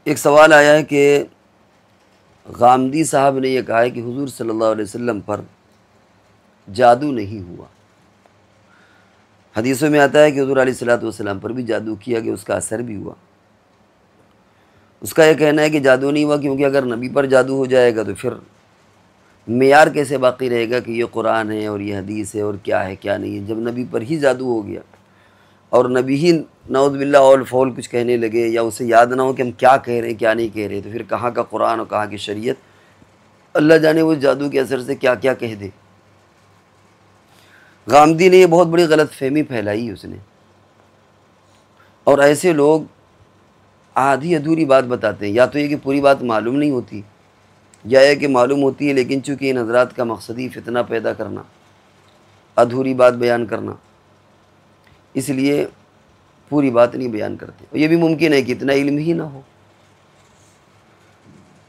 ایک سوال آیا ہے کہ غامدی صاحب نے یہ کہا ہے کہ حضور صلی اللہ علیہ وسلم پر جادو نہیں ہوا۔ حدیثوں میں آتا ہے کہ حضور علیہ السلام پر بھی جادو کیا کہ اس کا اثر بھی ہوا۔ اس کا یہ کہنا ہے کہ جادو نہیں ہوا کیونکہ اگر نبی پر جادو ہو جائے گا تو پھر معیار کیسے باقی رہے گا کہ یہ قرآن ہے اور یہ حدیث ہے اور کیا ہے کیا نہیں ہے، جب نبی پر ہی جادو ہو گیا اور نبی ہی نعوذ باللہ اول فول کچھ کہنے لگے یا اسے یاد نہ ہو کہ ہم کیا کہہ رہے ہیں کیا نہیں کہہ رہے، تو پھر کہاں کا قرآن اور کہاں کی شریعت، اللہ جانے وہ جادو کے اثر سے کیا کیا کہہ دے۔ غامدی نے یہ بہت بڑی غلط فہمی پھیلائی اس نے، اور ایسے لوگ آدھی ادھوری بات بتاتے ہیں، یا تو یہ کہ پوری بات معلوم نہیں ہوتی، یا یہ کہ معلوم ہوتی ہے لیکن چونکہ ان حضرات کا مقصد ہی فتنہ پیدا کرنا، ادھوری بات بیان کرنا، اس لیے پوری بات نہیں بیان کرتے۔ اور یہ بھی ممکن ہے کہ اتنا علم ہی نہ ہو۔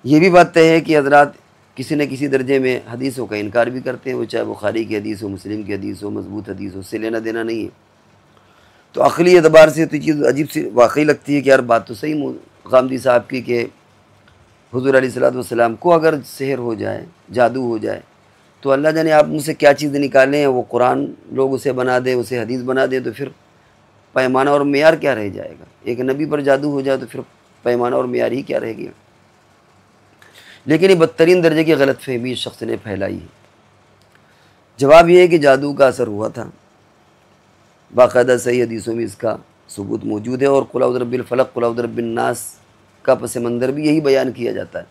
یہ بھی بات طے ہے کہ حضرات کسی نہ کسی درجے میں حدیثوں کا انکار بھی کرتے ہیں، وہ چاہے بخاری کی حدیث ہو، مسلم کی حدیث ہو، مضبوط حدیث ہو، اس سے لینا دینا نہیں ہے۔ تو عقلی اعتبار سے تو چیز عجیب سی واقعی لگتی ہے کہ یار بات تو صحیح غامدی صاحب کی کہ حضور علیہ السلام کو اگر سحر ہو جائے، جادو ہو جائے، تو اللہ جانے آپ مجھ سے کیا چیز نکالیں، وہ قرآن لوگ اسے بنا دیں، اسے حدیث بنا دیں، تو پھر پیمانہ اور معیار کیا رہ جائے گا؟ ایک نبی پر جادو ہو جائے تو پھر پیمانہ اور معیار ہی کیا رہ گیا؟ لیکن یہ بدترین درجے کی غلط فہمی اس شخص نے پھیلائی ہے۔ جواب یہ ہے کہ جادو کا اثر ہوا تھا، باقاعدہ صحیح حدیثوں میں اس کا ثبوت موجود ہے، اور قل اعوذ برب الفلق قل اعوذ برب الناس کا پس منظر بھی یہی بیان کیا جاتا ہے۔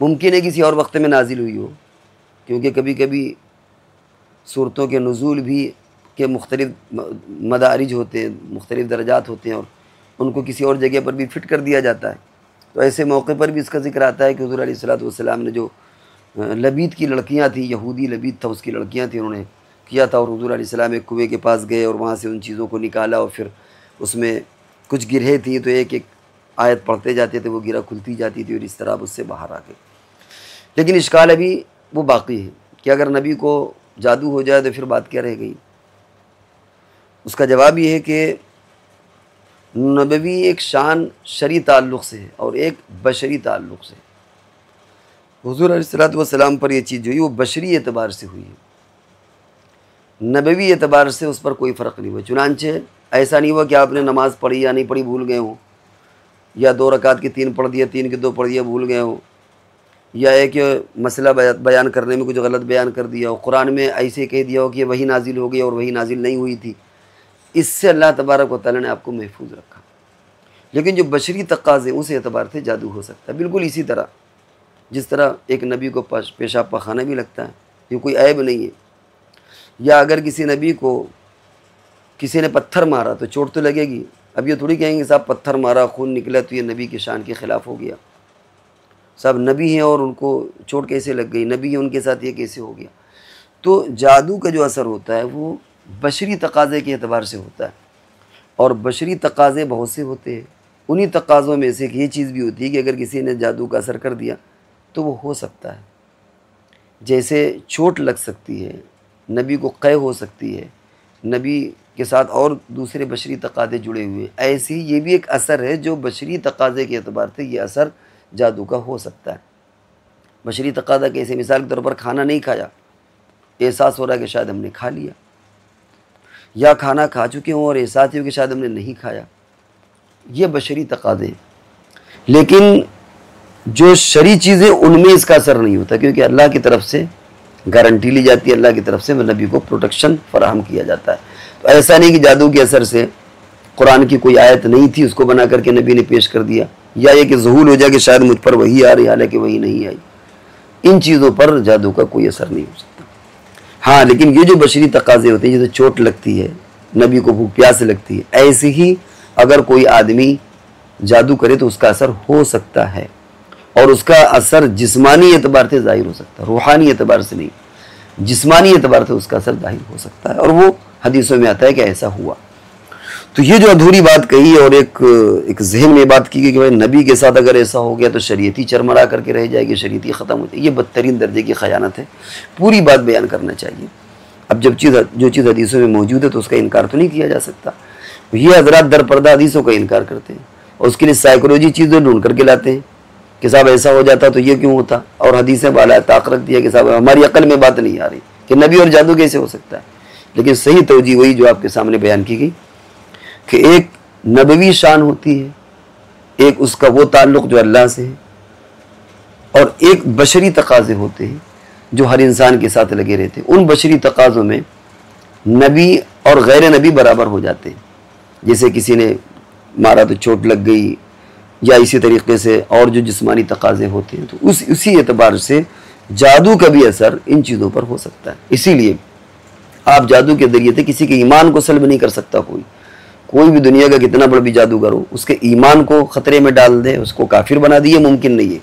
ممکن ہے کسی اور وقت میں نازل ہوئی ہو، کیونکہ کبھی کبھی صورتوں کے نزول بھی کے مختلف مدارج ہوتے ہیں، مختلف درجات ہوتے ہیں، اور ان کو کسی اور جگہ پر بھی فٹ کر دیا جاتا ہے۔ تو ایسے موقع پر بھی اس کا ذکر آتا ہے کہ حضور علیہ السلام نے جو لبید کی لڑکیاں تھیں، یہودی لبید تھا، اس کی لڑکیاں تھیں، انہوں نے کیا تھا، اور حضور علیہ السلام ایک کنویں کے پاس گئے اور وہاں سے ان چیزوں کو نکالا، اور پھر اس میں کچھ گرہیں تھیں تو ایک ایک آیت پڑھتے جاتے تھے، وہ گرہ کھلتی جاتی تھی اور اس طرح اس سے باہر آ گئے۔ لیکن اشکال ابھی وہ باقی ہے کہ اگر نبی کو جادو ہو جائے تو پھر بات کیا رہ گئی؟ اس کا جواب یہ ہے کہ نبوی ایک شان شرعی تعلق سے ہے اور ایک بشری تعلق سے۔ حضور علیہ السلام پر یہ چیز جو ہوئی وہ بشری اعتبار سے ہوئی ہے، نبوی اعتبار سے اس پر کوئی فرق نہیں ہوا۔ چنانچہ ایسا نہیں ہوا کہ آپ نے نماز پڑھی یا نہیں پڑھی بھول گئے ہوں، یا 2 رکعت کی 3 پڑھ دیا، 3 کی 2 پڑھ دیا بھول گئے ہوں، یا ایک مسئلہ بیان کرنے میں کچھ غلط بیان کر دیا ہو، قرآن میں ایسے کہہ دیا ہو کہ وہی نازل ہو گئی اور وہی نازل نہیں ہوئی تھی۔ اس سے اللہ تبارک و تعالیٰ نے آپ کو محفوظ رکھا۔ لیکن جو بشری تقاضے اس اعتبار سے جادو ہو سکتا ہے، بالکل اسی طرح جس طرح ایک نبی کو پیشاب پخانہ بھی لگتا ہے، یہ کوئی عیب نہیں ہے۔ یا اگر کسی نبی کو کسی نے پتھر مارا تو چوٹ تو لگے گی، اب یہ تھوڑی کہیں گے صاحب پتھر مارا خون نکلا تو یہ نبی کی شان کے خلاف ہو گیا، صاحب نبی ہیں اور ان کو چوٹ کیسے لگ گئی، نبی ہیں ان کے ساتھ یہ کیسے ہو گیا؟ تو جادو کا جو اثر ہوتا ہے وہ بشری تقاضے کے اعتبار سے ہوتا ہے، اور بشری تقاضے بہت سے ہوتے ہیں۔ انہی تقاضوں میں سے یہ چیز بھی ہوتی ہے کہ اگر کسی نے جادو کا اثر کر دیا تو وہ ہو سکتا ہے، جیسے چوٹ لگ سکتی ہے، نبی کو قے ہو سکتی ہے، نبی کے ساتھ اور دوسرے بشری تقاضے جڑے ہوئے، ایسی یہ بھی ایک اثر ہے جو بشری تقاضے کے اعتبار سے یہ اثر جادو کا ہو سکتا ہے۔ بشری تقاضا کیسے؟ مثال کے طور پر کھانا نہیں کھایا، احساس ہو رہا ہے کہ شاید ہم نے کھا لیا، یا کھانا کھا چکے ہوں اور احساس ہو کہ شاید ہم نے نہیں کھایا، یہ بشری تقاضے۔ لیکن جو شرعی چیزیں ان میں اس کا اثر نہیں ہوتا، کیونکہ اللہ کی طرف سے گارنٹی لی جاتی ہے، اللہ کی طرف سے نبی کو پروٹیکشن فراہم کیا جاتا ہے۔ تو ایسا نہیں کہ جادو کے اثر سے قرآن کی کوئی آیت نہیں تھی اس کو بنا کر کے نبی نے پیش کر دیا، یا یہ کہ ظہور ہو جائے کہ شاید مجھ پر وہی آ رہی حالانکہ وہی نہیں آئی۔ ان چیزوں پر جادو کا کوئی اثر نہیں ہو سکتا۔ ہاں لیکن یہ جو بشری تقاضے ہوتے ہیں، جیسے چوٹ لگتی ہے، نبی کو بھوک پیاس لگتی ہے، ایسے ہی اگر کوئی آدمی جادو کرے تو اس کا اثر ہو سکتا ہے، اور اس کا اثر جسمانی اعتبار سے ظاہر ہو سکتا ہے، روحانی اعتبار سے نہیں، جسمانی اعتبار سے اس کا اثر ظاہر ہو سکتا ہے، اور وہ حدیثوں میں آتا ہے کہ ایسا ہوا۔ تو یہ جو ادھوری بات کہی اور ایک ذہن میں بات کی گئی کہ نبی کے ساتھ اگر ایسا ہو گیا تو شریعتی چرمرا کر کے رہ جائے گی، شریعتی ختم ہو جائے گی، یہ بدترین درجے کی خیانت ہے۔ پوری بات بیان کرنا چاہیے۔ اب جو چیز حدیثوں میں موجود ہے تو اس کا انکار تو نہیں کیا جا سکتا۔ یہ حضرات در پردہ حدیثوں کا انکار کرتے ہیں، اور اس کے لیے سائیکولوجی چیزیں ڈھونڈ کر کے لاتے ہیں کہ صاحب ایسا ہو جاتا تو یہ کیوں ہوتا، اور حدیثیں بالا طاقت رکھتی ہے کہ صاحب ہماری عقل میں بات نہیں آ رہی کہ نبی اور جادو کیسے ہو سکتا ہے۔ لیکن صحیح توجہ وہی جو آپ کے سامنے بیان کی گئی کہ ایک نبوی شان ہوتی ہے، ایک اس کا وہ تعلق جو اللہ سے ہے، اور ایک بشری تقاضے ہوتے ہیں جو ہر انسان کے ساتھ لگے رہتے ہیں۔ ان بشری تقاضوں میں نبی اور غیر نبی برابر ہو جاتے ہیں، جیسے کسی نے مارا تو چوٹ لگ گئی، یا اسی طریقے سے اور جو جسمانی تقاضے ہوتے ہیں، تو اسی اعتبار سے جادو کا بھی اثر ان چیزوں پر ہو سکتا ہے۔ اسی لیے آپ جادو کے ذریعے سے کسی کے ایمان کو سلب نہیں کر سکتا، کوئی بھی دنیا کا کتنا بڑا بھی جادوگر ہو اس کے ایمان کو خطرے میں ڈال دے، اس کو کافر بنا دیے، ممکن نہیں ہے،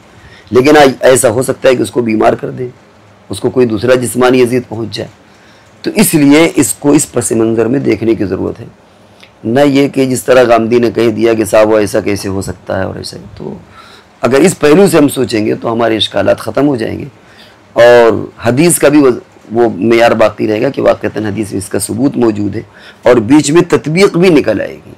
لیکن ایسا ہو سکتا ہے کہ اس کو بیمار کر دے، اس کو کوئی دوسرا جسمانی اذیت پہنچ جائے۔ تو اس لیے اس کو اس پس منظر میں دیکھنے کی ضرورت ہے، نہ یہ کہ جس طرح غامدی نے کہہ دیا کہ صاحب وہ ایسا کیسے ہو سکتا ہے اور ایسا۔ تو اگر اس پہلو سے ہم سوچیں گے تو ہمارے اشکالات ختم ہو جائیں گے، اور حدیث کا بھی وہ معیار باقی رہے گا کہ واقعتاً حدیث میں اس کا ثبوت موجود ہے، اور بیچ میں تطبیق بھی نکل آئے گی۔